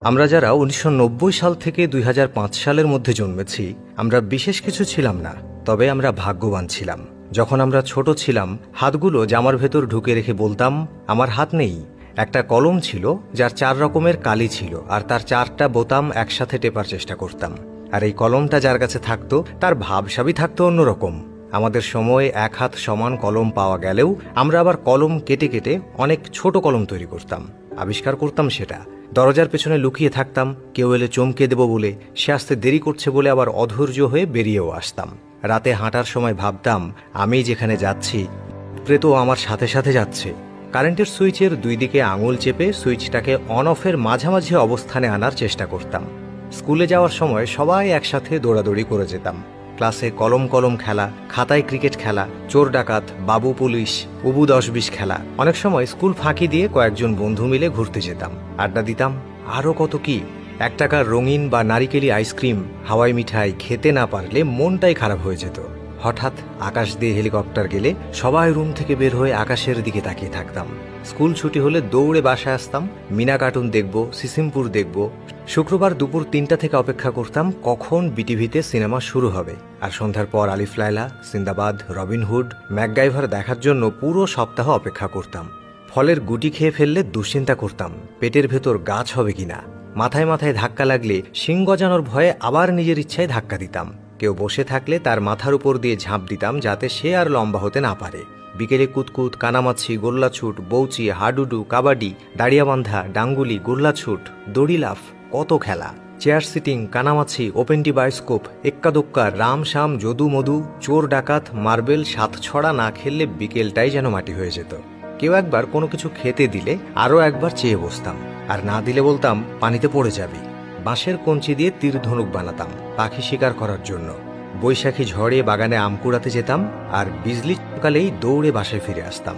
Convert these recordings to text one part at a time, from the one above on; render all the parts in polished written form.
আমরা যারা ১৯৯০ সাল থেকে ২০০৫ সালের মধ্যে জন্মেছি, আমরা বিশেষ কিছু ছিলাম না, তবে আমরা ভাগ্যবান ছিলাম। যখন আমরা ছোট ছিলাম, হাতগুলো জামার ভেতর ঢুকে রেখে বলতাম, আমার হাত নেই। একটা কলম ছিল যার ৪ রকমের কালি ছিল, আর তার ৪টা বোতাম একসাথে টেপার চেষ্টা করতাম। আর এই কলমটা যার কাছে থাকতো তার ভাবসাবই থাকতো অন্যরকম। আমাদের সময়ে ১ হাত সমান কলম পাওয়া গেলেও আমরা আবার কলম কেটে কেটে অনেক ছোট কলম তৈরি করতাম, আবিষ্কার করতাম সেটা। দরজার পেছনে লুকিয়ে থাকতাম, কেউ এলে চমকে দেব বলে। সে আসতে দেরি করছে বলে আবার অধৈর্য হয়ে বেরিয়েও আসতাম। রাতে হাঁটার সময় ভাবতাম, আমি যেখানে যাচ্ছি প্রেত আমার সাথে সাথে যাচ্ছে। কারেন্টের সুইচের ২ দিকে আঙুল চেপে সুইচটাকে অন অফের মাঝামাঝি অবস্থানে আনার চেষ্টা করতাম। স্কুলে যাওয়ার সময় সবাই একসাথে দৌড়াদৌড়ি করে যেতাম। ক্লাসে কলম কলম খেলা, খাতায় ক্রিকেট খেলা, চোর ডাকাত, বাবু পুলিশ, উবু ১০-২০ খেলা। অনেক সময় স্কুল ফাঁকি দিয়ে কয়েকজন বন্ধু মিলে ঘুরতে যেতাম, আড্ডা দিতাম। আরও কত কি! ১ টাকার রঙিন বা নারিকেলি আইসক্রিম, হাওয়াই মিঠাই খেতে না পারলে মনটাই খারাপ হয়ে যেত। হঠাৎ আকাশ দিয়ে হেলিকপ্টার গেলে সবাই রুম থেকে বের হয়ে আকাশের দিকে তাকিয়ে থাকতাম। স্কুল ছুটি হলে দৌড়ে বাসায় আসতাম, মিনা কার্টুন দেখব, সিসিমপুর দেখব। শুক্রবার দুপুর ৩টা থেকে অপেক্ষা করতাম কখন বিটিভিতে সিনেমা শুরু হবে। আর সন্ধ্যার পর আলিফ লায়লা, সিন্দাবাদ, রবিনহুড, ম্যাকগাইভার দেখার জন্য পুরো সপ্তাহ অপেক্ষা করতাম। ফলের গুটি খেয়ে ফেললে দুশ্চিন্তা করতাম পেটের ভেতর গাছ হবে কিনা। মাথায় মাথায় ধাক্কা লাগলে শিং গজানোর ভয়ে আবার নিজের ইচ্ছায় ধাক্কা দিতাম। কেউ বসে থাকলে তার মাথার উপর দিয়ে ঝাঁপ দিতাম যাতে সে আর লম্বা হতে না পারে। বিকেলে কুতকুত, কানামাছি, গোল্লাছুট, বৌচি, হাডুডু, কাবাডি, দাঁড়িয়াবান্ধা, ডাঙ্গুলি, গোল্লাছুট, দড়ি লাফ, কত খেলা। চেয়ার সিটিং, কানামাছি, ওপেনটি বায়োস্কোপ, এক্কা দোক্কা, রাম শাম, যদু মধু, চোর ডাকাত, মার্বেল, ৭ ছড়া না খেললে বিকেলটাই যেন মাটি হয়ে যেত। কেউ একবার কোনো কিছু খেতে দিলে আরও একবার চেয়ে বসতাম, আর না দিলে বলতাম পানিতে পড়ে যাবি। বাঁশের কঞ্চি দিয়ে তীর ধনুক বানাতাম পাখি শিকার করার জন্য। বৈশাখী ঝড়ে বাগানে আম কুড়াতে যেতাম, আর বিজলি চমকালেই দৌড়ে বাসায় ফিরে আসতাম।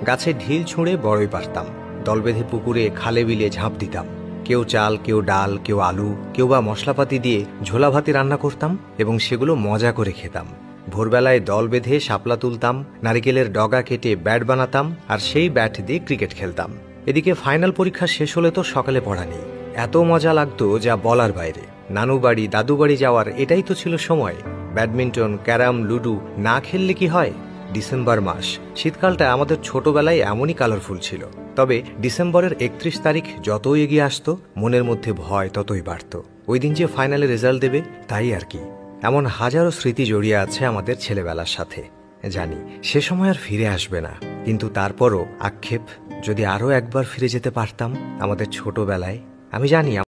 গাছে ঢিল ছুঁড়ে বড়ই পারতাম, দল বেঁধে পুকুরে খালে বিলে ঝাঁপ দিতাম। কেউ চাল, কেউ ডাল, কেউ আলু, কেউ বা মশলাপাতি দিয়ে ঝোলা ভাতি রান্না করতাম এবং সেগুলো মজা করে খেতাম। ভোরবেলায় দল বেঁধে শাপলা তুলতাম, নারিকেলের ডগা কেটে ব্যাট বানাতাম, আর সেই ব্যাট দিয়ে ক্রিকেট খেলতাম। এদিকে ফাইনাল পরীক্ষা শেষ হলে তো সকালে পড়া নেই। এত মজা লাগতো যা বলার বাইরে। নানু বাড়ি, দাদু বাড়ি যাওয়ার এটাই তো ছিল সময়। ব্যাডমিন্টন, ক্যারাম, লুডু না খেললে কি হয়? ডিসেম্বর মাস, শীতকালটা আমাদের ছোটবেলায় এমনই কালারফুল ছিল। তবে ডিসেম্বরের ৩১ তারিখ যতই এগিয়ে আসতো, মনের মধ্যে ভয় ততই বাড়ত। ওই দিন যে ফাইনালে রেজাল্ট দেবে, তাই আর কি। এমন হাজারো স্মৃতি জড়িয়ে আছে আমাদের ছেলেবেলার সাথে। জানি সে সময় আর ফিরে আসবে না, কিন্তু তারপরও আক্ষেপ, যদি আরও একবার ফিরে যেতে পারতাম আমাদের ছোটবেলায়। আমি জানি